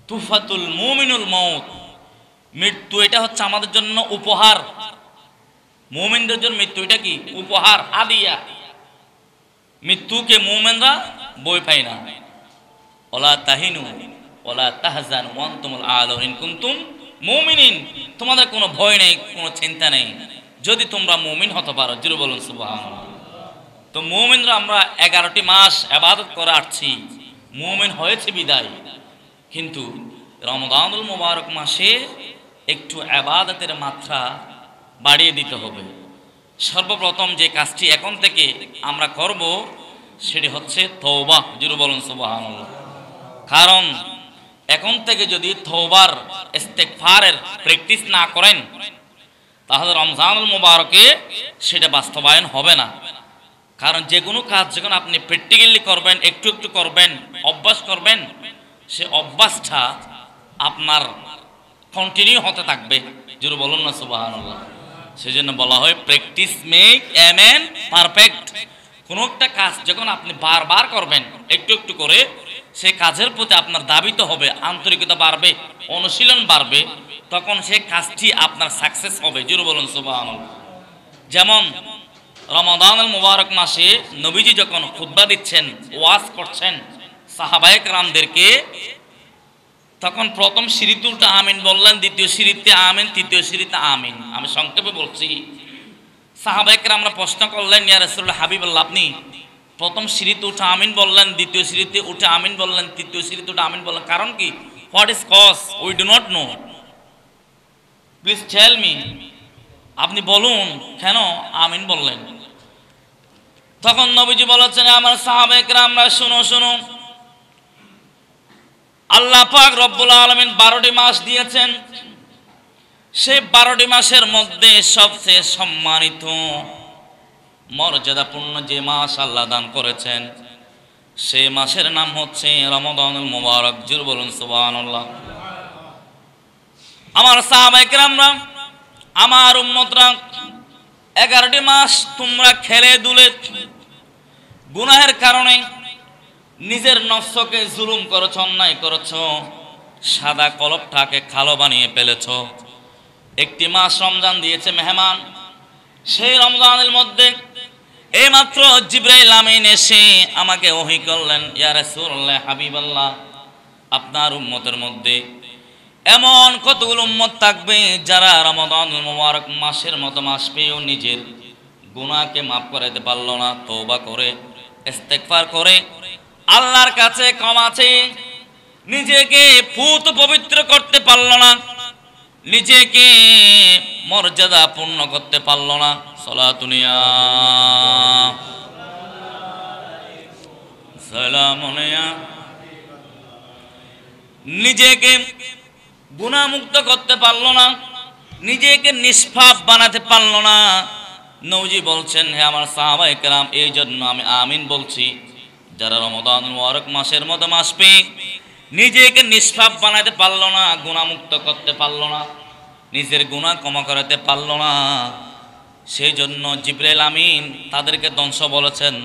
তুফাতুল মুমিনুল মউত, মৃত্যু এটা হচ্ছে আমাদের জন্য উপহার। মুমিনদের জন্য মৃত্যু এটা কি? উপহার, হাদিয়া। মৃত্যুকে মুমিনরা বই পায় না। ওয়ালা তাহিনু ওয়ালা তাহজানু ওয়া আনতুমুল আ'লাউনা ইন কুনতুম মুমিনিন। তোমাদের কোনো ভয় নেই, কোনো চিন্তা নেই যদি তোমরা মুমিন হতে পারো। জোরে বলুন সুবহানাল্লাহ। তো মুমিনরা আমরা 11টি মাস ইবাদত করে আসছি, মুমিন হয়েছে বিদায়। কিন্তু রমজানুল মুবারক মাসে একটু ইবাদতের মাত্রা বাড়িয়ে দিতে হবে। সর্বপ্রথম যে কাজটি এখন থেকে আমরা করব সেটি হচ্ছে তওবা। জোরে বলুন সুবহানাল্লাহ। কারণ এখন থেকে যদি তওবার ইস্তেগফারের প্র্যাকটিস না করেন তাহলে রমজানুল মুবারকে সেটা বাস্তবায়ন হবে না। কারণ যে কোনো কাজ যখন আপনি প্র্যাকটিক্যালি করবেন, একটু একটু করবেন, অভ্যাস করবেন, সে অভ্যাসটা আপনার কন্টিনিউ হতে থাকবে। জোরে বলুন না সুবহানাল্লাহ। সেজন্য বলা হয় practice make a man perfect. কোনো একটা কাজ যখন আপনি বারবার করবেন, একটু একটু করে, সেই কাজের প্রতি আপনার দাবিত হবে, আন্তরিকতা বাড়বে, অনুশীলন বাড়বে, তখন সেই কাজটি আপনার সাকসেস হবে। জোরে বলুন সুবহানাল্লাহ। যেমন রমাদানুল মুবারক মাসে নবীজি যখন খুতবা দিচ্ছেন, ওয়াজ করছেন সাহাবায়ে কেরামদেরকে, তখন প্রথম সিঁড়িতে উল্টা আমিন বললেন, দ্বিতীয় সিঁড়িতে আমিন, তৃতীয় সিঁড়িতে আমিন। আমি সংক্ষেপে বলছি। সাহাবায়ে কেরামরা প্রশ্ন করলেন, ইয়া রাসূলুল্লাহ, হাবিবাল্লাহ, আপনি প্রথম সিঁড়িতে উঠে আমিন বললেন, দ্বিতীয় সিঁড়িতে উঠে আমিন বললেন, তৃতীয় সিঁড়িতে উঠে আমিন বললেন, কারণ কি? What is cause? We do not know, please tell me. আপনি বলুন কেন আমিন বললেন। তখন নবীজি বলেছেন, আমার সাহাবায়ে কেরামরা শুনো শুনো, আল্লাহ পাক রব্বুল আলামিন 12টি মাস দিয়েছেন। সেই 12টি মাসের মধ্যে সবচেয়ে সম্মানিত মর্যাদাপূর্ণ যে মাস আল্লাহ দান করেছেন সেই মাসের নাম হচ্ছে রমাদানুল মুবারক। জোরে বলুন সুবহানাল্লাহ। আমার সাহাবায়ে কেরামরা, আমার উম্মতরা, 11টি মাস তোমরা খেলে দুলে গুনাহের কারণে নিজের নফসকে জুলুম করেছ, অন্যায় করেছ, সাদা কলবটাকে কালো বানিয়ে ফেলেছ। একটি মাস রমজান দিয়েছে মেহমান। সেই রমজানের মধ্যে এইমাত্র জিবরাইল আমিন এসে আমাকে ওহী করলেন, ইয়া রাসূলুল্লাহ, হাবিবাল্লাহ, আপনার উম্মতের মধ্যে এমন কতগুলো উম্মত থাকবে যারা রমাদানুল মুবারক মাসের মতো মাস পেয়েও নিজের গুনাহকে মাফ করাতে পারল না, তওবা করে ইস্তেগফার করে আল্লাহর কাছে ক্ষমা চেয়ে নিজেকে পুত পবিত্র করতে পারল না, নিজেকে মর্যাদা পূর্ণ করতে পারল না। সালাতুনিয়া সালামুনিয়া, নিজেকে গুনাহমুক্ত করতে পারল না, নিজেকে নিষ্পাপ বানাতে পারল না। নবীজি বলছেন, হে আমার সাহাবায়ে কেরাম, এই জন্য আমি আমিন বলছি। যারা রমাদানুল মুবারক মাসের মতো মাস পেয়ে নিজেকে নিষ্পাপ বানাতে পারল না, গুনাহমুক্ত করতে পারল না, নিজের গুনাহ ক্ষমা করাতে পারল না, সেই জন্য জিবরাইল আমিন তাদেরকে ধ্বংস বলেছেন।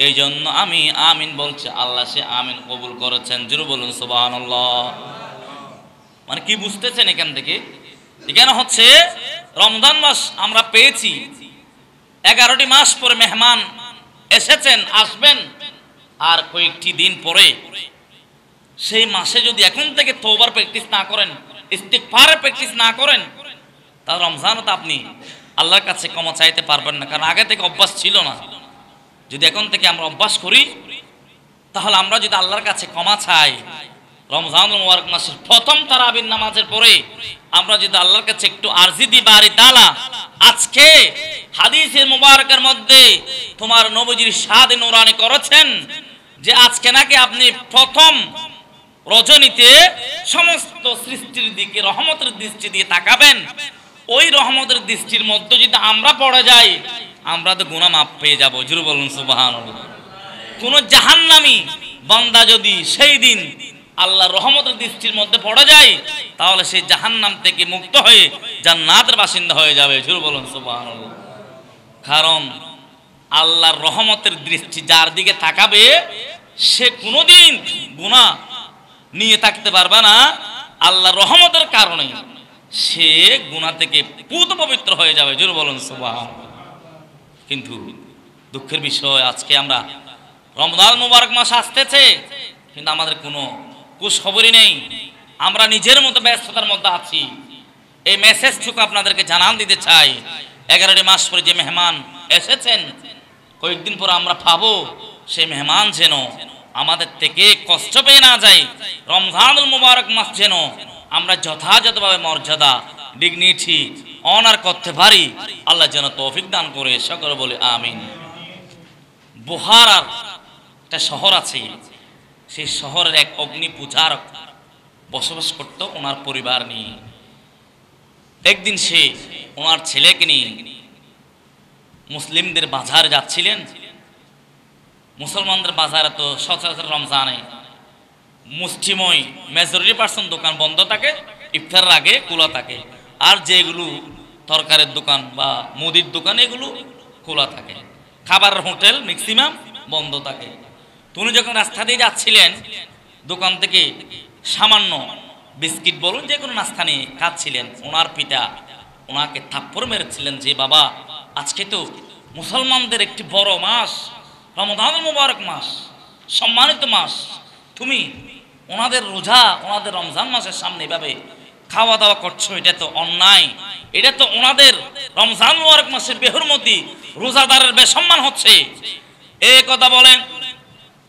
এই জন্য আমি আমিন বলছি, আল্লাহ সে আমিন কবুল করেছেন। জোরে বলুন সুবহানাল্লাহ। মানে কি বুঝতেছেন এখান থেকে? এখানে হচ্ছে রমজান মাস আমরা পেয়েছি, 11টি মাস পরে মেহমান এসেছেন, আসবেন, আর কয়েকটি দিন পরে সেই মাসে যদি এখন থেকে তওবার প্র্যাকটিস না করেন, ইস্তিগফারের প্র্যাকটিস না করেন, তাহলে রমজানে তো আপনি আল্লাহর কাছে ক্ষমা চাইতে পারবেন না, কারণ আগে থেকে অভ্যাস ছিল না। যদি এখন থেকে আমরা অভ্যাস করি তাহলে আমরা যদি আল্লাহর কাছে ক্ষমা চাই, রমজানুল মুবারক মাসের প্রথম তারাবির নামাজের পরে আমরা যদি আল্লাহর কাছে একটু আরজি দিই, বারি তাআলা, আজকে হাদিসের মুবারকের মধ্যে তোমার নবীজির শাহাদে নূরানি করেছেন যে আজকে নাকি আপনি প্রথম রজনীতে সমস্ত সৃষ্টির দিকে রহমতের দৃষ্টি দিয়ে তাকাবেন। ওই রহমতের দৃষ্টির মধ্যে যদি আমরা পড়ে যাই, আমরা তো গুনাহ মাফ পেয়ে যাব। জোরে বলুন সুবহানাল্লাহ। কোন জাহান্নামী বান্দা যদি সেই দিন আল্লাহর রহমতের দৃষ্টির মধ্যে পড়ে যায়, তাহলে সেই জাহান্নাম থেকে মুক্ত হয়ে জান্নাতের বাসিন্দা হয়ে যাবে। জোরে বলুন সুবহানাল্লাহ। কারণ আল্লাহর রহমতের দৃষ্টি যার দিকে তাকাবে সে কোনোদিন গুনাহ নিয়ে থাকতে পারবে না, আল্লাহর রহমতের কারণে সে গুনাহ থেকে পুত পবিত্র হয়ে যাবে। জোরে বলুন সুবহানাল্লাহ। কিন্তু দুঃখের বিষয় আজকে আমরা রমজান মুবারক মাস আসতেছে, কিন্তু আমাদের কোনো কুশ খবরই নেই। আমরা নিজের মতো ব্যস্ততার মধ্যে আছি। এই মেসেজটুকু আপনাদেরকে জানান দিতে চাই, 11টি মাস পরে যে মেহমান এসেছেন, কয়েকদিন পর আমরা পাবো সেই মেহমান যেন আমাদের থেকে কষ্ট পেয়ে না যায়। রমজানুল মুবারক মাস যেন আমরা যথাযথভাবে মর্যাদা, ডিগনিটি, অনার করতে পারি। আল্লাহ যেন তৌফিক দান করে, সকলে বলে আমিন। বুহারার একটা শহর আছে, সেই শহরের এক অগ্নি পূজারক বসবাস করত ওনার পরিবার নিয়ে। একদিন সে ওনার ছেলেকে নিয়ে মুসলিমদের বাজারে যাচ্ছিলেন। মুসলমানদের বাজারে তো সচরাচর রমজানে মুষ্টিময় মেজরিটি পার্সেন্ট দোকান বন্ধ থাকে, ইফতারের আগে খোলা থাকে, আর যেগুলো তরকারির দোকান বা মুদির দোকান এগুলো খোলা থাকে, খাবারের হোটেল ম্যাক্সিমাম বন্ধ থাকে। উনি যখন রাস্তা দিয়ে যাচ্ছিলেন, দোকান থেকে সামান্য বিস্কিট বলুন যে কোনো নাস্তা নিয়ে খাচ্ছিলেন, ওনার পিতা ওনাকে থাপ্পড় মেরেছিলেন যে বাবা, আজকে তো মুসলমানদের একটি বড় মাস, রমজানুল মুবারক মাস, সম্মানিত মাস, তুমি ওনাদের রোজা, ওনাদের রমজান মাসের সামনে এভাবে খাওয়া দাওয়া করছো, এটা তো অন্যায়, এটা তো ওনাদের রমজান মুবারক মাসের বেহুরমতি, রোজাদারের বেসম্মান হচ্ছে। এই কথা বলেন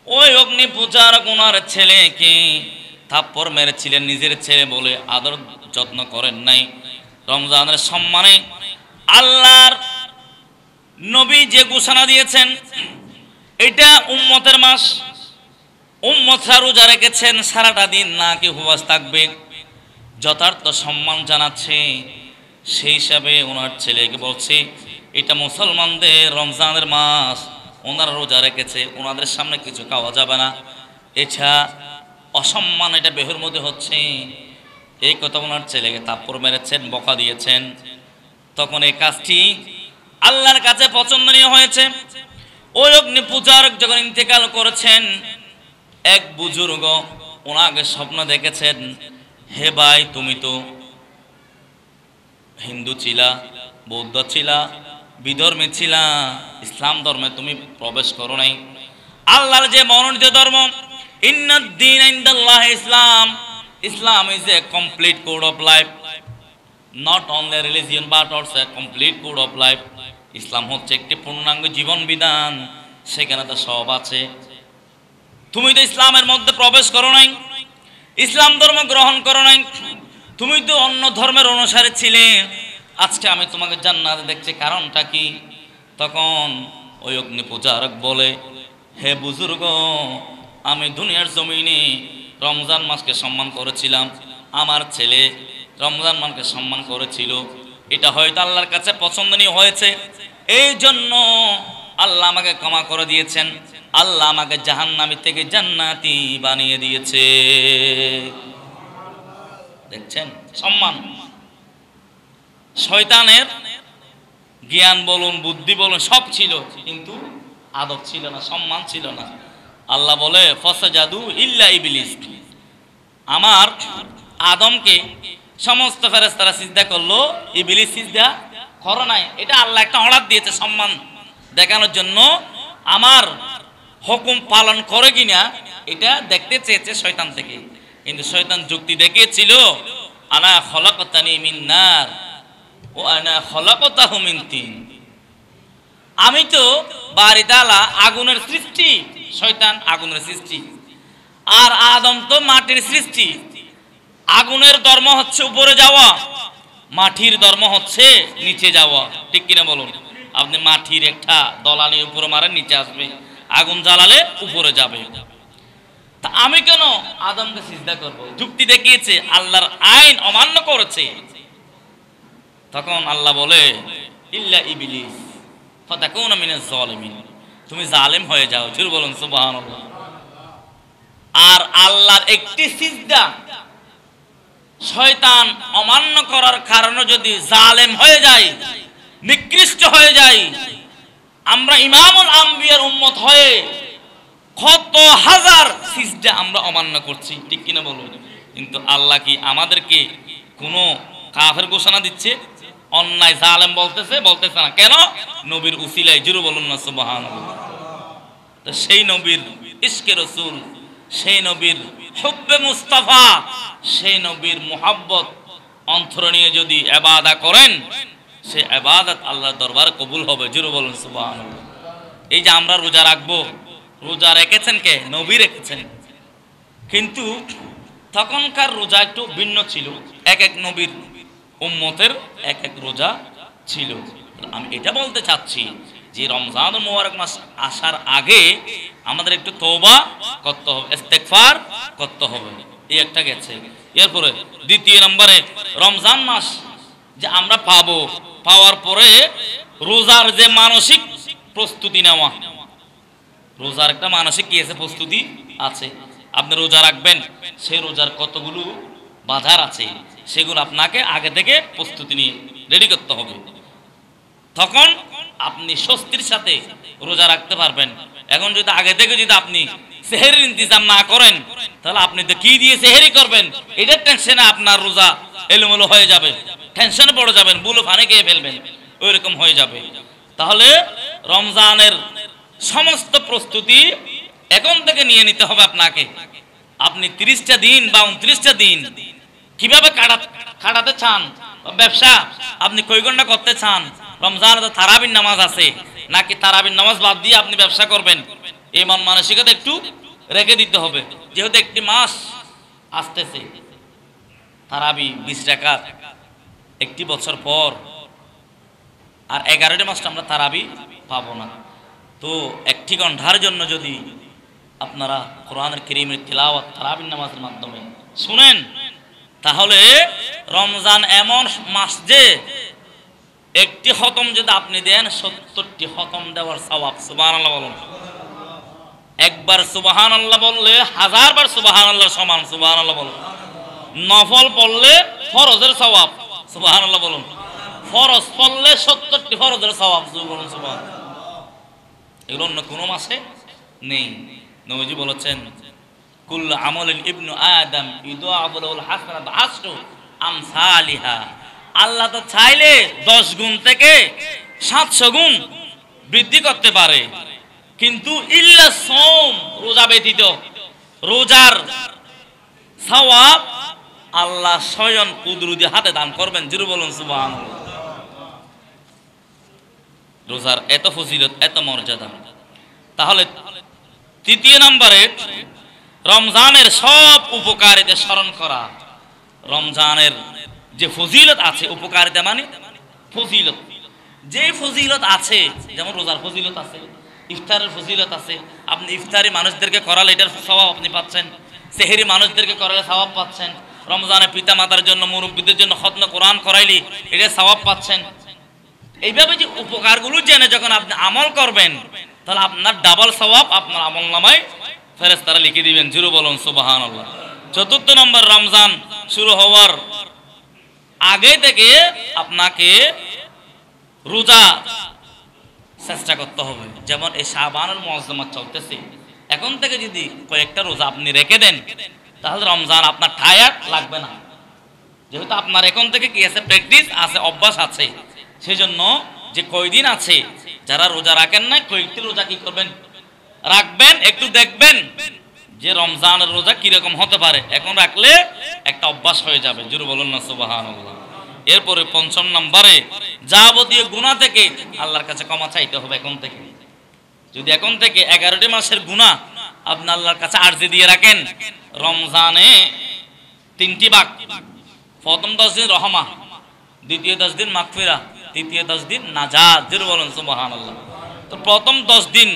ওই অগ্নি পূজার ওনার ছেলেকে থাপ্পড় মেরেছিলেন। নিজের ছেলে বলে আদর যত্ন করেন নাই। রমজানের সম্মানে আল্লাহর নবী যে ঘোষণা দিয়েছেন, এটা উম্মতের মাস, উম্মতরা রোজা রেখেছেন, সারাটা দিন না কি উপবাস থাকবে, যথার্থ সম্মান জানাচ্ছে। সেই হিসাবে ওনার ছেলেকে বলছে এটা মুসলমানদের রমজানের মাস, ওনারা রোজা রেখেছে, ওনাদের সামনে কিছু খাওয়া যাবে না, এটা অসম্মান, এটা বেহুর মধ্যে হচ্ছে। এই কথা ওনার ছেলেকে থাপ্পড় মেরেছেন, বকা দিয়েছেন। তখন এই কাজটি আল্লাহর কাছে পছন্দনীয় হয়েছে। ওই অগ্নি পূজারক যখন ইন্তেকাল করেছেন, এক বুজুর্গ ওনাকে স্বপ্ন দেখেছেন, হে ভাই, তুমি তো হিন্দু ছিলা, বৌদ্ধ ছিলা, বিধর্মী ছিলা, ইসলাম ধর্মে তুমি প্রবেশ করো নাই। আল্লাহর যে মনোনীত ধর্ম, ইন্নাদ-দীন ইনদাল্লাহ ইসলাম, Islam is a complete code of life, not only religion but also a complete code of life. ইসলাম হচ্ছে একটি পূর্ণাঙ্গ জীবন বিধান, সেখানে তো সব আছে। তুমি তো ইসলামের মধ্যে প্রবেশ করো নাই, ইসলাম ধর্ম গ্রহণ করো নাই, তুমি তো অন্য ধর্মের অনুসারী ছিলে, আজকে আমি তোমাকে জান্নাতে দেখছি, কারণটা কি? তখন ওই অগ্নি পূজারক বলে, হে বুজুর্গ, আমি দুনিয়ার জমিনে রমজান মাসকে সম্মান করেছিলাম, আমার ছেলে রমজান মাসকে সম্মান করেছিল, এটা হয়তো আল্লাহর কাছে পছন্দনীয় হয়েছে, এই জন্য আল্লাহ আমাকে ক্ষমা করে দিয়েছেন, আল্লাহ আমাকে জাহান্নামী থেকে জান্নাতি বানিয়ে দিয়েছে। দেখছেন সম্মান। শয়তানের জ্ঞান বলুন, বুদ্ধি বলুন, সব ছিল, কিন্তু আদব ছিল না, সম্মান ছিল না। আল্লাহ বলে ফাসাজাদু ইল্লা ইবলিস, আমার আদমকে সমস্ত ফেরেশতারা সিজদা করলো, ইবলিস সিজদা করে নাই। এটা আল্লাহ একটা অর্ডার দিয়েছে সম্মান দেখানোর জন্য, আমার হুকুম পালন করে কিনা এটা দেখতে চেয়েছে শয়তান থেকে। কিন্তু শয়তান যুক্তি দেখিয়েছিল, আনা খলাকতানি মিন নার ও আনা খলাকতাহু মিন তিন, আমি তো বাড়ি তালা আগুনের সৃষ্টি, শয়তান আগুনের সৃষ্টি, আর আদম তো মাটির সৃষ্টি। আগুনের ধর্ম হচ্ছে উপরে যাওয়া, মাটির ধর্ম হচ্ছে নিচে যাওয়া, ঠিক কিনা বলুন? আপনি মাটির একটা দলানি উপরে মারেন, নিচে আসবে, আগুন জ্বালালে উপরে যাবে। তা আমি কেন আদমকে সিজদা করব? যুক্তি দেখিয়েছে, আল্লাহর আইন অমান্য করেছে। তখন আল্লাহ বলে ইল্লা ইবলিস ফাতাকুনা মিনাজ জালিমিন, তুমি জালেম হয়ে যাও। জোরে বলুন সুবহানাল্লাহ। আর আল্লাহর একটি সিজদা শয়তান অমান্য করার কারণে যদি জালেম হয়ে যায়, নিকৃষ্ট হয়ে যায়, আমরা ইমামুল আম্বিয়ার উম্মত হয়ে কত হাজার সিজদা আমরা অমান্য করছি, ঠিক কিনা বলুন? কিন্তু আল্লাহ কি আমাদেরকে কোনো কাফের ঘোষণা দিচ্ছে? অন্যায় জালেম বলতেছে না কেন? নবীর উসিলায়, জোরে বলুন না সুবহানাল্লাহ। তো সেই নবীর ইশকে রাসূল, সেই নবীর হুব্বে মুস্তাফা, সেই নবীর মুহাব্বত অন্তরে নিয়ে যদি ইবাদত করেন, সেই ইবাদত আল্লাহর দরবারে কবুল হবে, জোরে বলুন সুবহানাল্লাহ। এই যে আমরা রোজা রাখবো, রোজা রেখেছেন কে? নবী রেখেছেন। কিন্তু তখনকার রোজা একটু ভিন্ন ছিল, এক এক নবীর উম্মতের এক এক রোজা ছিল। আমি এটা বলতে চাচ্ছি যে রমজানুল মুবারক মাস আসার আগে আমাদের একটু তওবা করতে হবে, ইস্তেগফার করতে হবে। এই একটা গেছে। এরপরে দ্বিতীয় নম্বরে রমজান মাস যে আমরা পাবো, পাওয়ার পরে রোজার যে মানসিক প্রস্তুতি নেওয়া, রোজার একটা মানসিক কি আছে? প্রস্তুতি আছে। আপনি রোজা রাখবেন, সেই রোজার কতগুলো বাধার আছে, সেগুলো আপনাকে আগে থেকে প্রস্তুতি নিয়ে রেডি করতে হবে। তখন আপনি স্বস্তির সাথে রোজা রাখতে পারবেন। এখন যদি আগে থেকে যদি আপনি সেহরির ইন্তজাম না করেন, তাহলে আপনি তো কি দিয়ে সেহরি করবেন, এটার টেনশনে আপনার রোজা এলোমেলো হয়ে যাবে, টেনশনে পড়ে যাবেন, বুলো ফানে খেয়ে ফেলবেন, ওই রকম হয়ে যাবে। তাহলে রমজানের সমস্ত প্রস্তুতি এখন থেকে নিয়ে নিতে হবে আপনাকে। আপনি 30টা দিন বা 29টা দিন কিভাবে কাটাতে চান? ব্যবসা আপনি কয় ঘন্টা করতে চান? রমজানে তো তারাবির নামাজ আছে, নাকি তারাবির নামাজ বাদ দিয়ে আপনি ব্যবসা করবেন? এই মন মানসিকতা একটু রেখে দিতে হবে। যেহেতু একটি মাস আসতেছে, তারাবি 20 রাকাত, একটি বছর পর আর 11টা মাসটা আমরা তারাবি পাবো না। তো একটি ঘন্টার জন্য যদি আপনারা কোরআনের কারীমের তিলাওয়াত তারাবির নামাজের মাধ্যমে শুনেন, তাহলে রমজান এমন মাস যে একটি খতম যদি আপনি দেন, 70টি খতম দেওয়ার সওয়াব। সুবহানাল্লাহ বলুন। একবার সুবহানাল্লাহ বললে 1000 বার সুবহানাল্লাহর সমান। সুবহানাল্লাহ বলুন। নফল পড়লে ফরজের সওয়াব। সুবহানাল্লাহ বলুন। ফরজ পড়লে 70টি ফরজের সওয়াব। বলুন সুবহানাল্লাহ। এগুলো অন্য কোনো মাসে নেই। নবীজি বলেছেন, কুল্লু আমালিন ইবনু আদম ইউদাআফু লাহুল হাসানাতু আশরু আমসালিহা। আল্লাহ তো চাইলে 10 গুণ থেকে 700 গুণ বৃদ্ধি করতে পারে, কিন্তু ইল্লা সাওম, রোজা ব্যতীত, রোজার সওয়াব আল্লাহ স্বয়ং কুদরতি হাতে দান করবেন। জোরে বলুন সুবহানাল্লাহ। রোজার এত ফজিলত, এত মর্যাদা। তাহলে তৃতীয় নম্বরে রমজানের সব উপকারিতা স্মরণ করা। রমজানের যে ফজিলত আছে, উপকারিতা মানে ফজিলত, যে ফজিলত আছে, যেমন রোজার ফজিলত আছে, ইফতারের ফজিলত আছে। আপনি ইফতারি মানুষদেরকে করালে এটার সওয়াব আপনি পাচ্ছেন, সেহরি মানুষদেরকে করালে সওয়াব পাচ্ছেন, রমজানে পিতা মাতার জন্য, মুরব্বীদের জন্য খতম কোরআন করাইলে এটা সওয়াব পাচ্ছেন। এইভাবে যে উপকারগুলো জেনে যখন আপনি আমল করবেন, তাহলে আপনার ডাবল সওয়াব আপনার আমল নামায় ফেরেশতারা লিখে দিবেন। জোরে বলুন সুবহানাল্লাহ। চতুর্থ নম্বর, রমজান শুরু হওয়ার আগে থেকে আপনাকে রোজা চেষ্টা করতে হবে। যেমন এই শাবানুল মুআজ্জম চলতেছে, এখন থেকে যদি কয়েকটা রোজা আপনি রেখে দেন, তাহলে রমজান আপনার টায়ার্ড লাগবে না। যেহেতু আপনার এখন থেকে কি আছে? প্র্যাকটিস আছে, অভ্যাস আছে। সেই জন্য যে কয়দিন আছে, যারা রোজা রাখেন না, কয়েকটি রোজা কি করবেন? রাখবেন। একটু দেখবেন যে রমজানের রোজা কিরকম হতে পারে, এখন রাখলে একটা অভ্যাস হয়ে যাবে। জোরে বলুন না সুবহানাল্লাহ। এরপরে পঞ্চম নম্বরে, যাবতীয় গুনাহ থেকে আল্লাহর কাছে ক্ষমা চাইতে হবে এখন থেকে। যদি এখন থেকে 11টি মাসের গুনাহ আপনি আল্লাহর কাছে আরজি দিয়ে রাখেন, রমজানে 3টি ভাগ, প্রথম 10 দিন রহমা, দ্বিতীয় 10 দিন মাগফিরা, তৃতীয় 10 দিন নাজাত। জোরে বলুন সুবহানাল্লাহ। তো প্রথম 10 দিন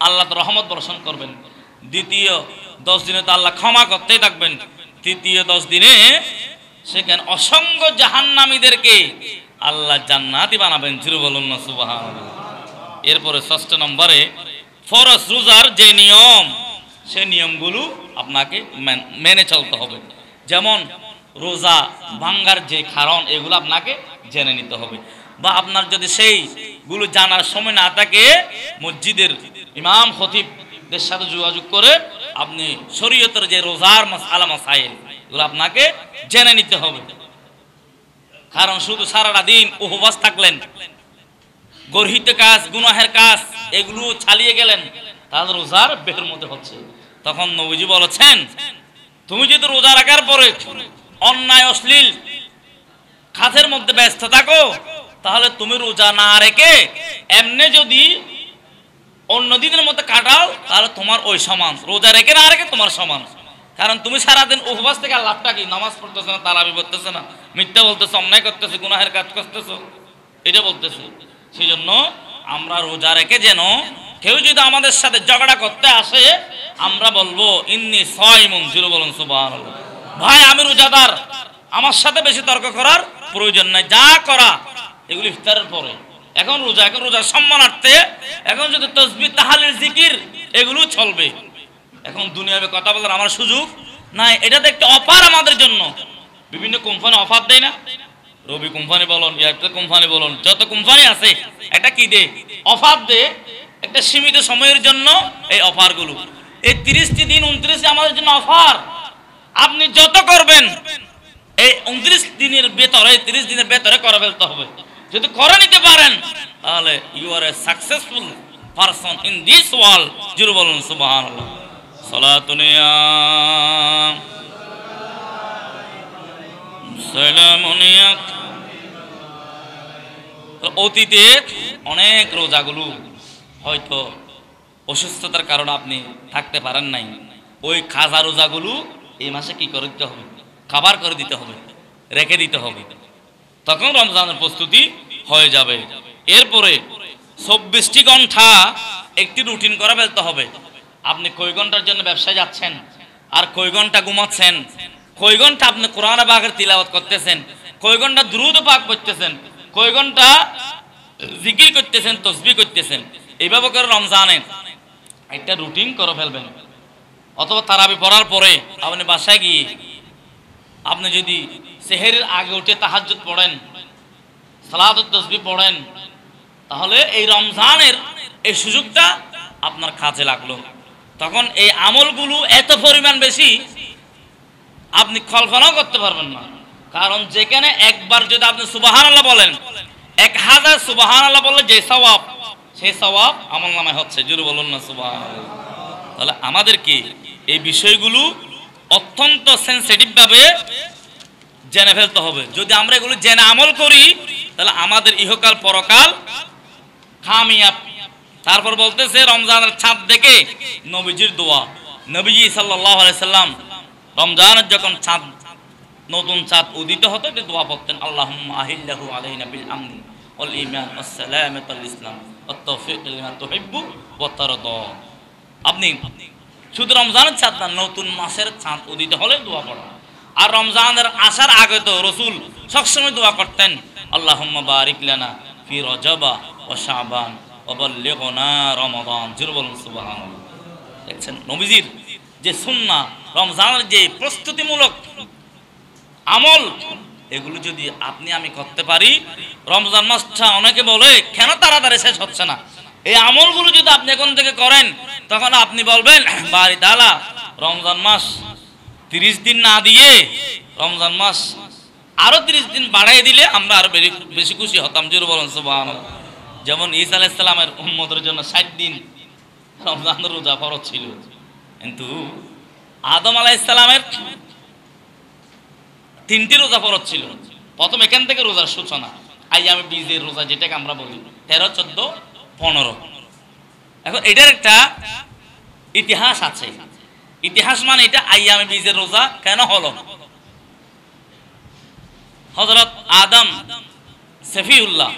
আল্লাহ রহমত বর্ষণ করবেন, দ্বিতীয় 10 দিনে তো আল্লাহ ক্ষমা করতেই থাকবেন, তৃতীয় 10 দিনে সেখানে অসংখ্য জাহান্নামীদেরকে আল্লাহ জান্নাতি বানাবেন। জোরে বলুন না সুবহানাল্লাহ। এরপরে ষষ্ঠ নম্বরে, ফরজ রোজার যে নিয়ম, সেই নিয়মগুলো আপনাকে মেনে চলতে হবে। যেমন রোজা ভাঙ্গার যে কারণ, এগুলো আপনাকে জেনে নিতে হবে। বা আপনার যদি সেইগুলো জানার সময় না থাকে, মসজিদের ইমাম খতিবদের সাথে যোগাযোগ করে আপনি শরীয়তের যে রোজার মাসআলা মাসাইল, এগুলো আপনাকে জেনে নিতে হবে। কারণ শুধু সারাটা দিন উপবাস থাকলেন, গর্হিত কাজ, গুনাহের কাজ এগুলো চালিয়ে গেলেন, তাহলে রোজার বের মধ্যে হচ্ছে। তখন নবীজি বলেছেন, তুমি যদি রোজা রাখার পরে অন্যায় অশ্লীল কাজের মধ্যে ব্যস্ত থাকো, তাহলে তুমি রোজা না রেখে এমনি যদি অন্য দিনের মধ্যে কাটাও, তাহলে তোমার ওই সমান, রোজা রেখে না রেখে তোমার সমান। কারণ তুমি সারাদিন উপবাস থেকে লাভটা কি? নামাজ পড়তেছে না, তারাবি পড়তেছে না, মিথ্যা বলতেছে, অন্যায় করতেছে, গুনাহের কাজ করতেছে, এটা বলতেছে। সেই জন্য আমরা রোজা রেখে যেন কেউ যদি আমাদের সাথে ঝগড়া করতে আসে, আমরা বলবো ইন্নী সাইমুন, জোরে বলুন সুবহানাল্লাহ, ভাই আমি রোজাদার, আমার সাথে বেশি তর্ক করার প্রয়োজন নাই, যা করা এগুলি ইফতারের পরে। এখন রোজার সম্মানার্থে এখন যদি তাসবিহ, তাহলিল, জিকির এগুলো চলবে। এখন দুনিয়াবে কথা বলার আমার সুযোগ নাই, এটা তো একটা অফার আমাদের জন্য। বিভিন্ন কোম্পানি অফার দেয় না? রবি কোম্পানি বলুন, এয়ারটেল কোম্পানি বলুন, যত কোম্পানি আছে একটা কি দে, অফার দে, একটা সীমিত সময়ের জন্য এই অফারগুলো। এই 30টি দিন 29 আমাদের জন্য অফার। আপনি যত করবেন এই 29 দিনের ভেতরে, 30 দিনের ভেতরে করে ফেলতে হবে। যদি করে নিতে পারেন তাহলে you are a successful person in this world. জোরে বলুন সুবহানাল্লাহ। সালাতুনিয়া সালামুনিয়া। অতীতে অনেক রোজাগুলো হয়তো অসুস্থতার কারণে আপনি থাকতে পারেন নাই, ওই খাজা রোজাগুলো এই মাসে কি করে দিতে হবে? খাবার করে দিতে হবে, রেখে দিতে হবে, তখন রমজানের প্রস্তুতি হয়ে যাবে। এরপরে 24টি ঘন্টা একটি রুটিন করে ফেলতে হবে। আপনি কয় ঘন্টার জন্য ব্যবসায় যাচ্ছেন, আর কয় ঘন্টা ঘুমাচ্ছেন, কয় ঘন্টা আপনি কোরআন পাকের তিলাওয়াত করতেছেন, কয় ঘন্টা দুরূদ পাক পড়তেছেন, কয় ঘন্টা জিকির করতেছেন, তাসবিহ করতেছেন। এইভাবে করে রমজানের একটা রুটিন করে ফেলবেন। অথবা তারাবি পড়ার পরে আপনি বাসায় গিয়ে আপনি যদি সেহরির আগে উঠে তাহাজ্জুদ পড়েন, সালাত ও তাসবিহ পড়েন, তাহলে এই রমজানের এই সুযোগটা আপনার কাজে লাগলো। তখন এই আমলগুলো এত পরিমাণ বেশি আপনি কল্পনাও করতে পারবেন না। কারণ যেখানে একবার যদি আপনি সুবহানাল্লাহ বলেন, 1000 সুবহানাল্লাহ বললে যে সওয়াব, সেই সওয়াব আমলনামায় হচ্ছে। জোরে বলুন না সুবহানাল্লাহ। তাহলে আমাদেরকে এই বিষয়গুলো অত্যন্ত সেনসিটিভ ভাবে জেনে ফেলতে হবে। যদি আমরা এগুলো জেনে আমল করি, তাহলে আমাদের ইহকাল পরকাল কামিয়াব। তারপর বলতেছে রমজানের চাঁদ দেখে নবীজির দোয়া। নবীজি সাল্লাল্লাহু আলাইহি সাল্লাম রমজানের যখন চাঁদ, নতুন চাঁদ উদিত হতো, একটি দোয়া পড়তেন, আল্লাহুম্মা আহিল্লাহু আলাইনা বিল আমনি ওয়াল ঈমান ওয়াস সালামাত ওয়াল ইসলাম ওয়াত তাওফীক লিমা তুহিব্বু ওয়া তারদা। আপনি শুধু রমজানের চাঁদ না, নতুন মাসের চাঁদ উদিত হলে দোয়া পড়া। আর রমজানের আসার আগে তো রাসূল সবসময় দোয়া করতেন, আল্লাহুম্মা বারিক লানা ফি রজবা ওয়া শাবান ওয়া বাল্লিগনা রমাদান। জোরে বলুন সুবহানাল্লাহ। দেখছেন নবীজির যে সুন্নাহ, রমজানের যে প্রস্তুতিমূলক আমল, এগুলো যদি আপনি আমি করতে পারি, রমজান মাসটা অনেকে বলে কেন তাড়াতাড়ি শেষ হচ্ছে না, এই আমলগুলো যদি আপনি এখন থেকে করেন, তখন আপনি বলবেন বাড়ি তালা রমজান মাস 30 দিন না দিয়ে রমজান মাস আরো 30 দিন বাড়াই দিলে আমরা আরো বেশি খুশি হতাম। জোরে বলুন সুবহানাল্লাহ। যেমন ঈসা আলাইহিস সালামের উম্মতের জন্য 60 দিন রমজানের রোজা ফরজ ছিল, কিন্তু আদম আলাইহিস সালামের 3টি রোজা ফরজ ছিল। প্রথম এখান থেকে রোজার সূচনা, আইয়ামে বীজের রোজা, যেটাকে আমরা বলি 13, 14, 15। এখন এটার একটা ইতিহাস আছে। ইতিহাস মানে এটা আইয়ামে বীজের রোজা কেন হলো? হযরত আদম সফিউল্লাহ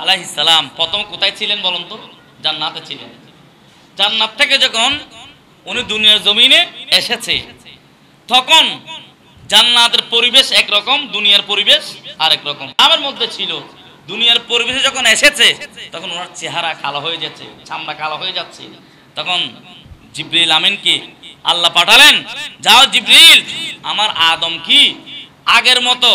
আলাইহিস সালাম প্রথম কোথায় ছিলেন বলুন তো? জান্নাতে ছিলেন। জান্নাত থেকে যখন উনি দুনিয়ার জমিনে এসেছে, তখন জান্নাতের পরিবেশ একরকম, দুনিয়ার পরিবেশ আরেক রকম। আমার মধ্যে ছিল, দুনিয়ার পরিবেশে যখন এসেছে তখন ওনার চেহারা কালো হয়ে যাচ্ছে, চামড়া কালো হয়ে যাচ্ছে। তখন জিবরিল আমিনকে আল্লাহ পাঠালেন, যাও জিবরিল, আমার আদম কি আগের মতো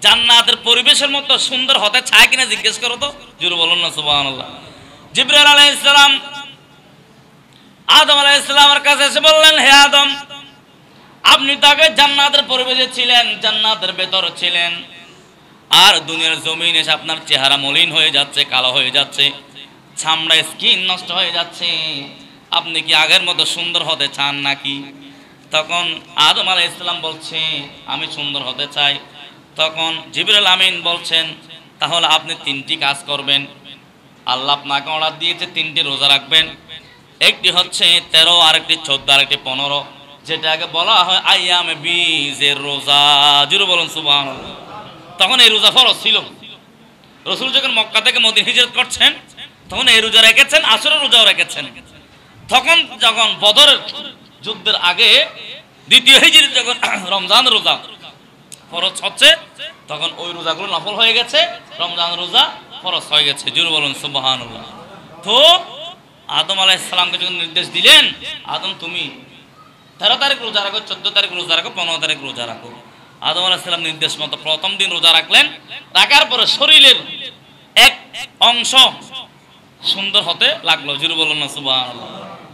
জান্নাতের পরিবেশের মতো সুন্দর হতে চায় কিনা জিজ্ঞেস করো তো। জোরে বলুন না সুবহানাল্লাহ। জিবরিল আলাইহিস সালাম আদম আলাইহিস সালামের কাছে এসে বললেন, হে আদম, আপনি তাকে জান্নাতের পরিবেশে ছিলেন, জান্নাতের ভেতরে ছিলেন, আর দুনিয়ার জমিন এসে আপনার চেহারা মলিন হয়ে যাচ্ছে, কালো হয়ে যাচ্ছে, চামড়া স্কিন নষ্ট হয়ে যাচ্ছে, আপনি কি আগের মতো সুন্দর হতে চান নাকি? তখন আদম আলাইহিস সালাম বলছে আমি সুন্দর হতে চাই। তখন জিবরিল আমিন বলছেন তাহলে আপনি তিনটি কাজ করবেন। আল্লাহ আপনাকে অর্ডার দিয়েছে তিনটি রোজা রাখবেন, একটি হচ্ছে 13, আরেকটি 14, আরেকটি 15, যেটাকে বলা হয় আইয়ামে বীজের রোজা। জুড়ে বলুন সুবহানাল্লাহ। তখন এই রোজা ফরজ ছিল। রাসূল যখন মক্কা থেকে মদিনা হিজরত করছেন তখন এই রোজা রেখেছেন, আসরের রোজাও রেখেছেন। তখন যখন বদরের যুদ্ধের আগে দ্বিতীয় হিজরত যখন রমজান রোজা ফরজ হচ্ছে তখন ওই রোজাগুলো নফল হয়ে গেছে, রমজান রোজা ফরজ হয়ে গেছে। জুড়ে বলুন সুবহানাল্লাহ। তো আদম আলাইহিস সালামকে যখন নির্দেশ দিলেন আদম তুমি 13 তারিখ রোজা রাখো, 14 তারিখ রোজা রাখো, 15 তারিখ রোজা রাখো। আদম আলাইহিস সালাম নির্দেশ মতো প্রথম দিন রোজা রাখলেন। রাখার পরে শরীরের এক অংশ সুন্দর হতে লাগলো। জুড়ে বলুন না সুবহানাল্লাহ।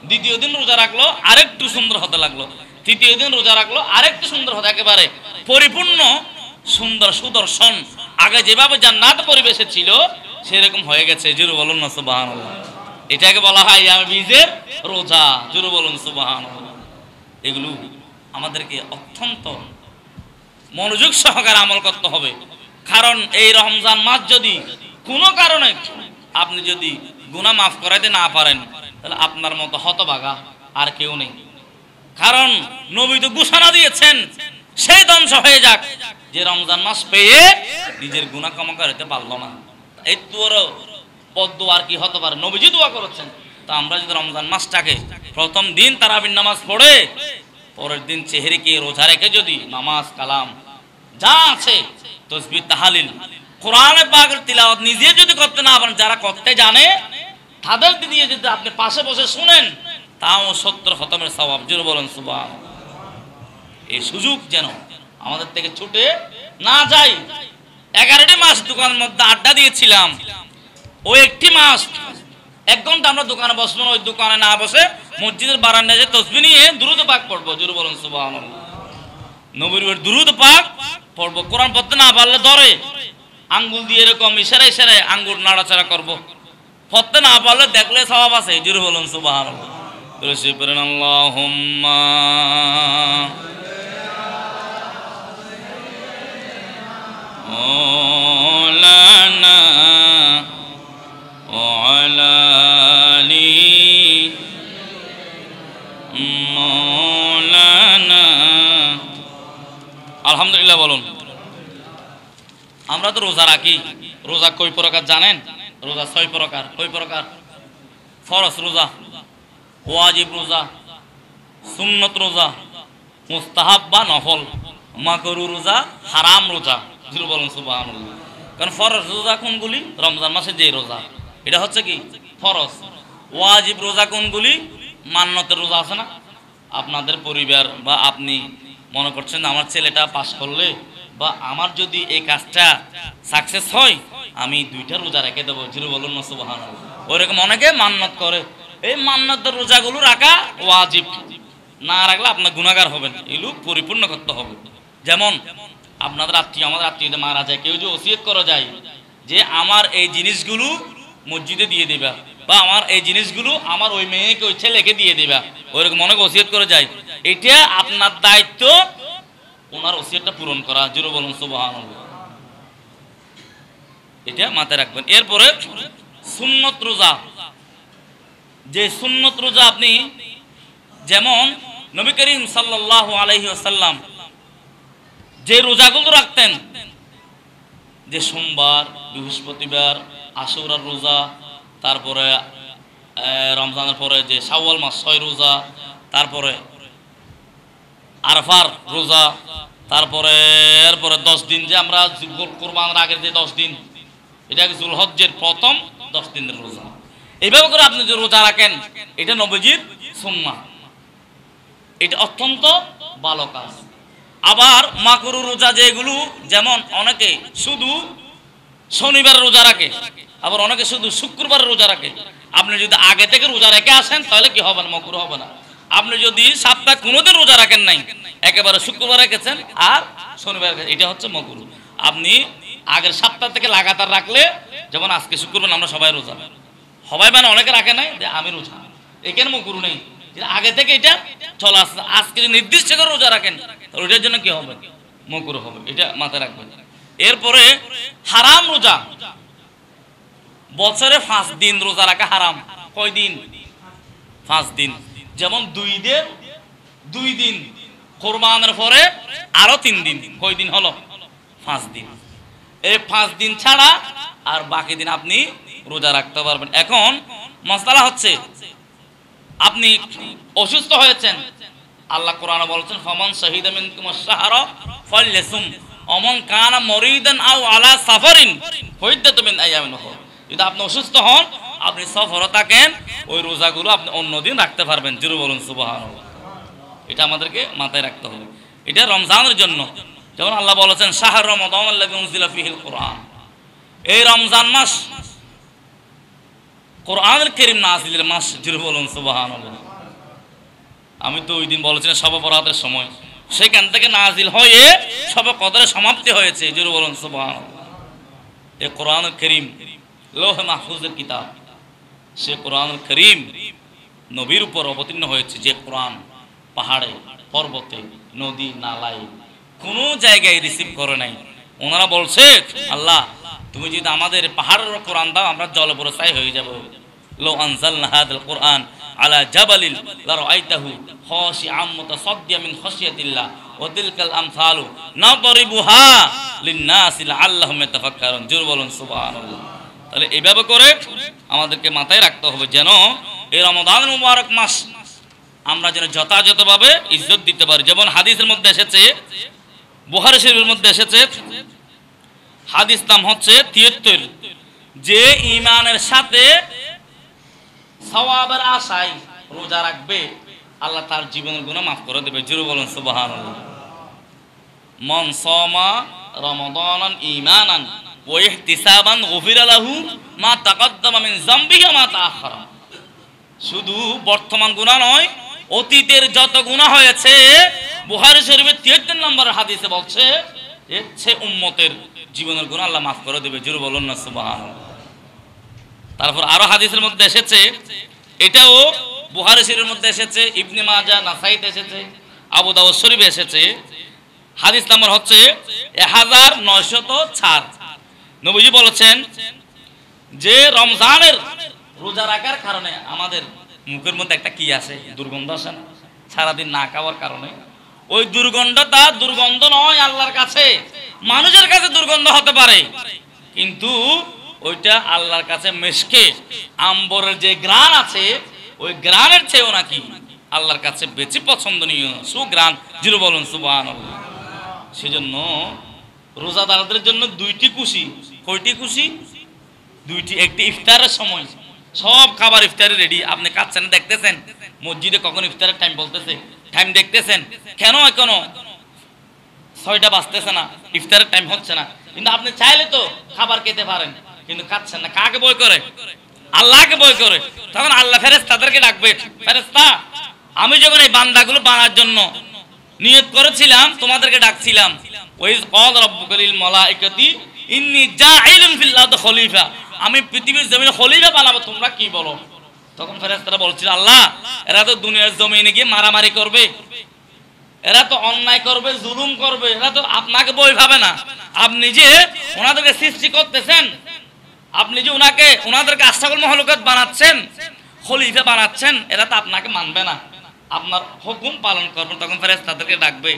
দ্বিতীয় দিন রোজা রাখলো, আরেকটু সুন্দর হতে লাগলো। তৃতীয় দিন রোজা রাখলো, আরেকটু সুন্দর হতে, একেবারে পরিপূর্ণ সুন্দর সুদর্শন, আগে যেভাবে জান্নাত পরিবেশে ছিল সেরকম হয়ে গেছে। জুড়ে বলুন না সুবহানাল্লাহ। এটাকে বলা হয় আইয়ামে বীজের রোজা। জুড়ে বলুন সুবহানাল্লাহ। এগুলো আমাদেরকে অত্যন্ত মনোযোগ সহকারে আমল করতে হবে। কারণ এই রমজান মাস যদি কোনো কারণে আপনি যদি গুনাহ মাফ করাইতে না পারেন তাহলে আপনার মতো হতভাগা আর কেউ নেই। কারণ নবী তো ঘোষণা দিয়েছেন সেই ধ্বংস হয়ে যাক যে রমজান মাস পেয়ে নিজের গুনাহ ক্ষমা করতে পারলো না। এই তোর বদদুয়া আর কি হতে পারে? নবীজি দোয়া করেছেন। তো আমরা যদি রমজান মাসটাকে প্রথম দিন তারাবির নামাজ পড়ে পরের দিন সেহরিকে রোজা রেখে যদি নামাজ কালাম যা আছে তাসবিহ তাহলিল কোরআনে পাকের তিলাওয়াত নিজে যদি করতে না পারেন, যারা করতে জানে তাদের দিয়ে যদি আপনি পাশে বসে শুনেন তাও 70 খতমের সওয়াব। জোরে বলেন সুবহানাল্লাহ। এই সুযোগ যেন আমাদের থেকে ছুটে না যায়। 11টি মাস দোকানের মধ্যে আড্ডা দিয়েছিলাম, ওই একটি মাস 1 ঘন্টা আমরা দোকানে বসবো না, ওই দোকানে না বসে মসজিদের বারান্দায় যে তাসবিহ নিয়ে দুরূদ পাক পড়বো। জোরে বলেন সুবহানাল্লাহ। নবীর দুরূদ পাক পড়বো। কোরআন পড়তে না পারলে ধরে আঙ্গুল দিয়ে এরকম ইশারা ইশারায় আঙ্গুল নাড়াচাড়া করবো। পড়তে না পারলে দেখলে সওয়াব আছে। জোরে বলুন সুবহানাল্লাহ। তুলসী পড়েন আল্লাহুম্মা মাওলানা ওয়ালা আলি মাওলানা। আলহামদুলিল্লাহ বলুন। আমরা তো রোজা রাখি। রোজা কয় প্রকার জানেন? রোজা 6 প্রকার। কয় প্রকার? ফরজ রোজা, ওয়াজিব রোজা, সুন্নত রোজা, মুস্তাহাব বা নফল, মাকরুহ রোজা, হারাম রোজা। জোরে বলুন সুবহানাল্লাহ। কারণ ফরজ রোজা কোনগুলি? রমজান মাসে যে রোজা এটা হচ্ছে কি ফরজ। ওয়াজিব রোজা কোনগুলি? মান্নতের রোজা আছে না, আপনাদের পরিবার বা আপনি মনে করছেন আমার ছেলেটা পাস করলে বা আমার যদি এই কাজটা সাকসেস হয় আমি 2টা রোজা রেখে দেবো। জোরে বলুন না সুবহানাল্লাহ। ওইরকম অনেকে মান্নত করে। এই মান্নতের রোজাগুলো রাখা ওয়াজিব, না রাখলে আপনার গুনাহগার হবেন। এগুলো পরিপূর্ণ করতে হবে। যেমন আপনাদের আত্মীয়, আমাদের আত্মীয়দের মারা যায়, কেউ যে ওসিয়ত করা যায় যে আমার এই জিনিসগুলো মসজিদে দিয়ে দিবা বা আমার এই জিনিসগুলো আমার ওই মেয়েকে ওই ছেলেকে দিয়ে দিবা, ওইরকম অনেক ওসিয়ত করে যায়। এটা আপনার দায়িত্ব ওনার ওসিয়তটা পূরণ করা। জোরে বলুন সুবহানাল্লাহ। এটা মাথায় রাখবেন। এরপরে সুন্নত রোজা, যে সুন্নত রোজা আপনি যেমন নবী করিম সাল্লাল্লাহু আলাইহি ওয়াসাল্লাম যে রোজাগুলো রাখতেন, যে সোমবার, বৃহস্পতিবার, আশুরার রোজা, তারপরে রমজানের পরে যে শাওয়াল মাস 6 রোজা, তারপরে আরফার রোজা, তারপরে এরপরে 10 দিন যে আমরা কোরবানের আগের যে 10 দিন, এটাকে যুলহজ্জের প্রথম 10 দিনের রোজা। এইভাবে করে আপনি যে রোজা রাখেন এটা নবীজির সুন্নাহ, এটা অত্যন্ত ভালো কাজ। আবার মাকরুহ রোজা যেগুলো, যেমন অনেকে শুধু শনিবার রোজা রাখে, আবার অনেকে শুধু শুক্রবার রোজা রাখে। আপনি যদি আগে থেকে রোজা রেখে আসেন তাহলে কি হবে না? মাকরুহ হবে না। আপনি যদি সপ্তাহে কোনোদিন রোজা রাখেন নাই, একেবারে শুক্রবার রেখেছেন আর শনিবার রেখেছেন, এটা হচ্ছে মকরুহ। আপনি আগের সপ্তাহ থেকে লাগাতার রাখলে, যেমন আজকে শুক্রবার আমরা সবাই রোজা, সবাই মানে অনেকে রাখে নাই যে আমি রোজা, এখানে মকরুহ নেই, আগে থেকে এটা চলে আসছে। আজকে যদি নির্দিষ্ট করে রোজা রাখেন ওইটার জন্য কি হবে? মকরুহ হবে, এটা মাথায় রাখবেন। এরপরে হারাম রোজা, বছরে 5 দিন রোজা রাখা হারাম। কয় দিন? 5 দিন। যেমন 2 দিন, কোরবানের পরে আরো 3 দিন, কয় দিন হলো? 5 দিন। এই 5 দিন ছাড়া আর বাকি দিন আপনি রোজা রাখতে পারবেন। এখন মাসআলা হচ্ছে, আপনি অসুস্থ হয়েছেন, আল্লাহ কোরআনে বলেছেন ফামান শাহিদা মিনকুম আশ-শাহরা ফালইসুম ওমান কানা মুরিদান আও আলা সাফারিন ফাইদ্দাতুম মিন আইয়ামিন উখরা। যদি আপনি অসুস্থ হন, আপনি সফরে থাকেন, ওই রোজাগুলো আপনি অন্য দিন রাখতে পারবেন। জোরে বলুন সুবহানাল্লাহ। এটা আমাদেরকে মাথায় রাখতে হবে। এটা রমজানের জন্য, যেমন আল্লাহ বলেছেন শাহর রমাদান আল্লাযী উনজিলা ফীহিল কুরআন, এই রমজান মাস কোরআনুল কারীম নাযিলের মাস। জোরে বলুন সুবহানাল্লাহ। আমি তো ওই দিন বলেছিলাম শবে বরাতের সময়, সেখান থেকে নাজিল হয়ে শবে কদরের সমাপ্তি হয়েছে। জোরে বলুন সুবহানাল্লাহ। এই কোরআনুল কারীম লৌহে মাহফুজের কিতাব, সে কোরআনুল কারীম নবীর উপর অবতীর্ণ হয়েছে, যে কোরআন পাহাড়ে, পর্বতে, নদী নালায় কোনো জায়গায় রিসিভ করে নাই। ওনারা বলছে আল্লাহ তুমি যদি আমাদের পাহাড়ের কোরআন দাও, আমরা জলে পুরো ছাই হয়ে যাব। লো আনজালনা হাদাল কোরআন আলা জাবালিন লারাআইতাহু খাশিআম মুতাসাদ্দিআম মিন খাশিয়াতিল্লাহ ওয়া তিলকাল আমসালু নাদরিবুহা লিন-নাসি লাআল্লাহুম ইয়াতাফাক্কারুন। জোরে বলুন সুবহানাল্লাহ। তাহলে এইভাবে করে আমাদেরকে মাথায় রাখতে হবে যেন এই রমাদানুল মুবারক মাস আমরা যেন যথাযথভাবে ইজ্জত দিতে পারি। যেমন হাদিসের মধ্যে এসেছে, বুখারী শরীফের মধ্যে এসেছে, হাদিস নাম হচ্ছে 73, যে ঈমানের সাথে সওয়াবের আশায় রোজা রাখবে, আল্লাহ তার জীবনের গুনাহ মাফ করে দেবে। জোরে বলুন সুবহানাল্লাহ। মান সামা রমাদানান ঈমানান ওয়া ইহতিসাবান গুফিরা লাহু মা তাকাদ্দামা মিন যামবিহি ওয়া মা তাআখারা। শুধু বর্তমান গুনাহ নয়, অতীতের যত গুনাহ হয়েছে, বুখারী শরীফের 73 নম্বর হাদিসে বলছে সে উম্মতের জীবনের গুনাহ আল্লাহ মাফ করে দেবে। জোরে বলুন না সুবহানাল্লাহ। তারপর আরো হাদিসের মধ্যে এসেছে, এটাও বুখারী শরীফের মধ্যে এসেছে, ইবনে মাজাহ, নাসাইতে এসেছে, আবু দাউদ শরীফে এসেছে। হাদিস নাম্বার হচ্ছে 1904। নবীজি বলেছেন যে রমজানের রোজা রাখার কারণে আমাদের মুখের মধ্যে একটা কি আসে, দুর্গন্ধ আসে না, সারাদিন না খাওয়ার কারণে। ওই দুর্গন্ধটা দুর্গন্ধ নয় আল্লাহর কাছে, মানুষের কাছে দুর্গন্ধ হতে পারে, কিন্তু ওইটা আল্লাহর কাছে মিশকে আম্বরের যে গ্রান আছে, ওই গ্রানের চেয়েও নাকি আল্লাহর কাছে বেশি পছন্দনীয় সুগ্রান। জোরে বলুন সুবহানাল্লাহ। সেজন্য রোজাদারদের জন্য 2টি খুশি। কয়টি খুশি? 2টি। একটি ইফতারের সময় সব খাবার ইফতারে রেডি, আপনি খাচ্ছেন, দেখতেছেন মসজিদে কখন ইফতারের টাইম বলতেছে, টাইম দেখতেছেন, কেন এখনো 6টা বাজতেছে না, ইফতারের টাইম হচ্ছে না, কিন্তু আপনি চাইলে তো খাবার খেতে পারেন, কিন্তু খাচ্ছেন না। কাকে ভয় করে? আল্লাহকে ভয় করে। তখন আল্লাহ ফেরেশতাদেরকে ডাকবে, ফেরেশতা আমি যখন এই বান্দাগুলো বানার জন্য নিয়ত করেছিলাম, তোমাদেরকে ডাকছিলাম, ওয়াইজ ক্বালা রাব্বুকা লিল মালাইকাতি ইন্নী জাইলুন ফিল আরদি খলিফা, আমি পৃথিবীর জমিনে খলিফা বানাবো, তোমরা কি বলো? তখন ফেরেশতারা বলছিল আল্লাহ এরা তো দুনিয়ার জমিনে গিয়ে মারামারি করবে, এরা তো অন্যায় করবে, জুলুম করবে, এরা তো আপনাকে ভয় পাবে না। আপনি যে ওনাদেরকে সৃষ্টি করতেছেন, আপনি যে ওনাদেরকে আশরাফুল মাখলুকাত বানাচ্ছেন, খলিফা বানাচ্ছেন, এরা তো আপনাকে মানবে না, আপনার হুকুম পালন করবেন। তখন ফেরেশতাদেরকে ডাকবে,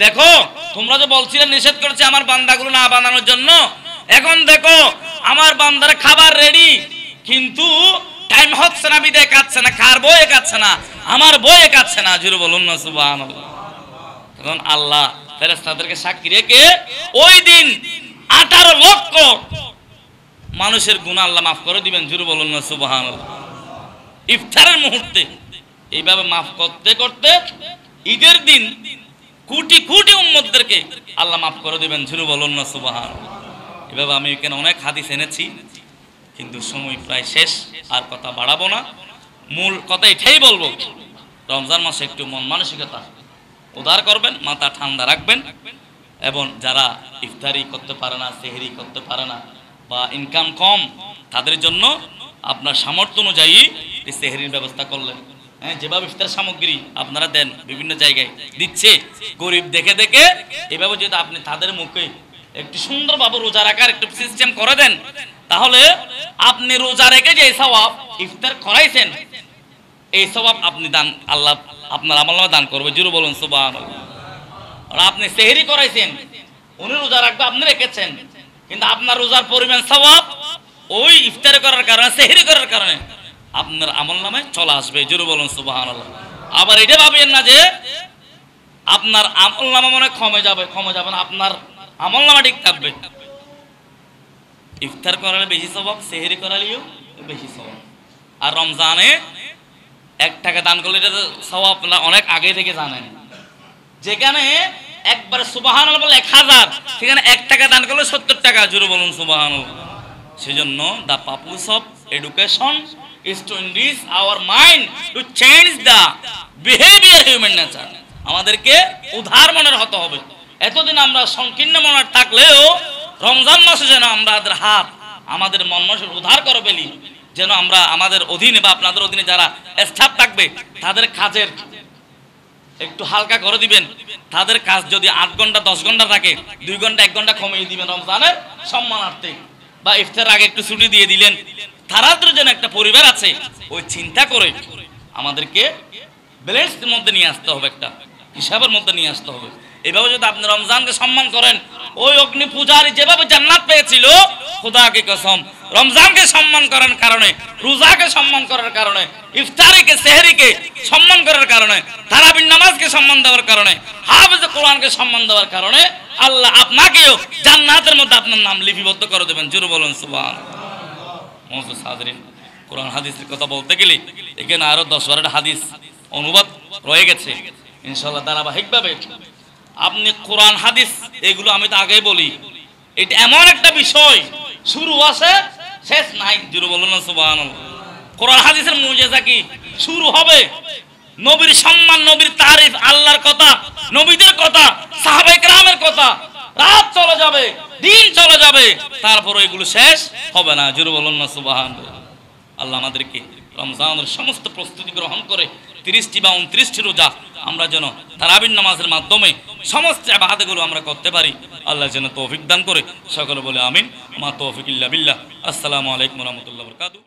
দেখো তোমরা যে বলছিলে নিষেধ করেছে আমার বান্দাগুলো না বানানোর জন্য, এখন দেখো আমার বান্দার খাবার রেডি, কিন্তু টাইম হচ্ছে না, বিদায় খাচ্ছে না, কার বয়ে খাচ্ছে না? আমার বয়ে খাচ্ছে না। জোরে বলুন না সুবহানাল্লাহ। তখন আল্লাহ ফেরেশতাদেরকে সাক্ষী রেখে ওই দিন 18 লক্ষ মানুষের গুনাহ আল্লাহ মাফ করে দিবেন। জোরে বলুন না সুবহানাল্লাহ। ইফতারের মুহূর্তে এইভাবে মাফ করতে করতে ঈদের দিন কোটি কোটি উম্মতদেরকে আল্লাহ মাফ করে দিবেন। জোরে বলুন না সুবহানাল্লাহ। এভাবে আমি এখানে অনেক হাদিস এনেছি, কিন্তু সময় প্রায় শেষ, আর কথা বাড়াবো না। মূল কথা এটাই বলবো রমজান মাসে একটু মন মানসিকতা উদার করবেন, মাথা ঠান্ডা রাখবেন, এবং যারা ইফতারি করতে পারে না, সেহরি করতে পারে না বা ইনকাম কম, তাদের জন্য আপনার সামর্থ্য অনুযায়ী সেহরির ব্যবস্থা করলেন। হ্যাঁ, যেভাবে ইফতার সামগ্রী আপনারা দেন, বিভিন্ন জায়গায় দিচ্ছে, গরিব দেখে দেখে এভাবে যদি আপনি তাদের মুখে একটু সুন্দরভাবে রোজা রাখার একটু সিস্টেম করে দেন, তাহলে আপনি রোজা রেখে যে সওয়াব ইফতার করাইছেন, এই সওয়াব আপনি দান, আল্লাহ আপনার আমলনামা দান করবে। জোরে বলুন সুবহানাল্লাহ। আর আপনি সেহরি করাইছেন, উনি রোজা রাখবে, আপনি রেখেছেন, কিন্তু আপনার রোজার পরিমাণ সওয়াব ওই ইফতার করার কারণে, সেহরি করার কারণে আপনার আমলনামায় চলে আসবে। জোরে বলুন সুবহানাল্লাহ। আবার এটা ভাবেন না যে আপনার আমলনামা মনে কমে যাবে না, আপনার আমলনামা ঠিক থাকবে। ইফতার করালে বেশি সওয়াব, সেহরি করালেও বেশি সওয়াব। আর রমজানে 1 টাকা দান করলে এটা সওয়াব আপনারা অনেক আগে থেকে জানেন। যেখানে একবার সুবহানাল্লাহ বলে 1000, সেখানে 1 টাকা দান করলে 70 টাকা। জোরে বলুন সুবহানাল্লাহ। সেজন্য the purpose of education is to enrich our mind, to change the behavior human nature. আমাদেরকে উদার মনের হতে হবে। এতদিন আমরা সংকীর্ণ মনের থাকলেও রমজান মাসে যেন আমাদের হাত, আমাদের মন মানসিক উদার করে ফেলি, যেন আমরা আমাদের অধীনে বা আপনাদের অধীনে যারা স্টাফ থাকবে তাদের কাজের একটু হালকা করে দিবেন। তাদের কাজ যদি 8 ঘন্টা 10 ঘন্টা থাকে, 2 ঘন্টা 1 ঘন্টা কমিয়ে দিবেন রমজানের সম্মানার্থে, বা ইফতার আগে একটু ছুটি দিয়ে দিলেন। তারাদের যেন একটা পরিবার আছে, ওই চিন্তা করে আমাদেরকে ব্যালেন্সের মধ্যে নিয়ে আসতে হবে, একটা হিসাবের মধ্যে নিয়ে আসতে হবে। এইভাবে যদি আপনি রমজানকে সম্মান করেন, ওই অগ্নি পূজারী যেভাবে জান্নাত পেয়েছিল, খোদাকে কসম, রমজানকে সম্মান করার কারণে, রোজাকে সম্মান করার কারণে, ইফতারিকে সেহরিকে সম্মান করার কারণে, তারাবির নামাজকে সম্মান দেওয়ার কারণে, হাফেজে কোরআনকে সম্মান দেওয়ার কারণে আল্লাহ আপনাকেও জান্নাতের মধ্যে আপনার নাম লিপিবদ্ধ করে দেবেন। জোরে বলুন সুবহানাল্লাহ। মুহতারাম হাজিরিন, কোরআন হাদিসের কথা বলতে গেলে এখানে আরো 10-12টা হাদিস অনুবাদ রয়ে গেছে। ইনশাআল্লাহ ধারাবাহিকভাবে আপনি কোরআন হাদিস এগুলো আমি তো আগেই বলি, এটা এমন একটা বিষয়, শুরু আছে শেষ নাই। জোরে বলুন না সুবহানাল্লাহ। কোরআন হাদিসের মুজিজা কি? শুরু হবে নবীর সম্মান, নবীর তারিফ, আল্লাহর কথা, নবীদের কথা, সাহাবায়ে কেরামের কথা, রাত চলে যাবে, দিন চলে যাবে, তারপর এগুলো শেষ হবে না। জোরে বলুন না সুবহানাল্লাহ। আল্লাহ আমাদেরকে রমজানের সমস্ত প্রস্তুতি গ্রহণ করে 30টি বা 29টি রোজা আমরা যেন তারাবির নামাজের মাধ্যমে সমস্ত ইবাদতগুলো আমরা করতে পারি। আল্লাহ যেন তৌফিক দান করে। সকলে বলে আমিন। মা তৌফিক ইল্লা বিল্লাহ। আসসালামু আলাইকুম ওয়া রাহমাতুল্লাহি ওয়া বারাকাতুহু।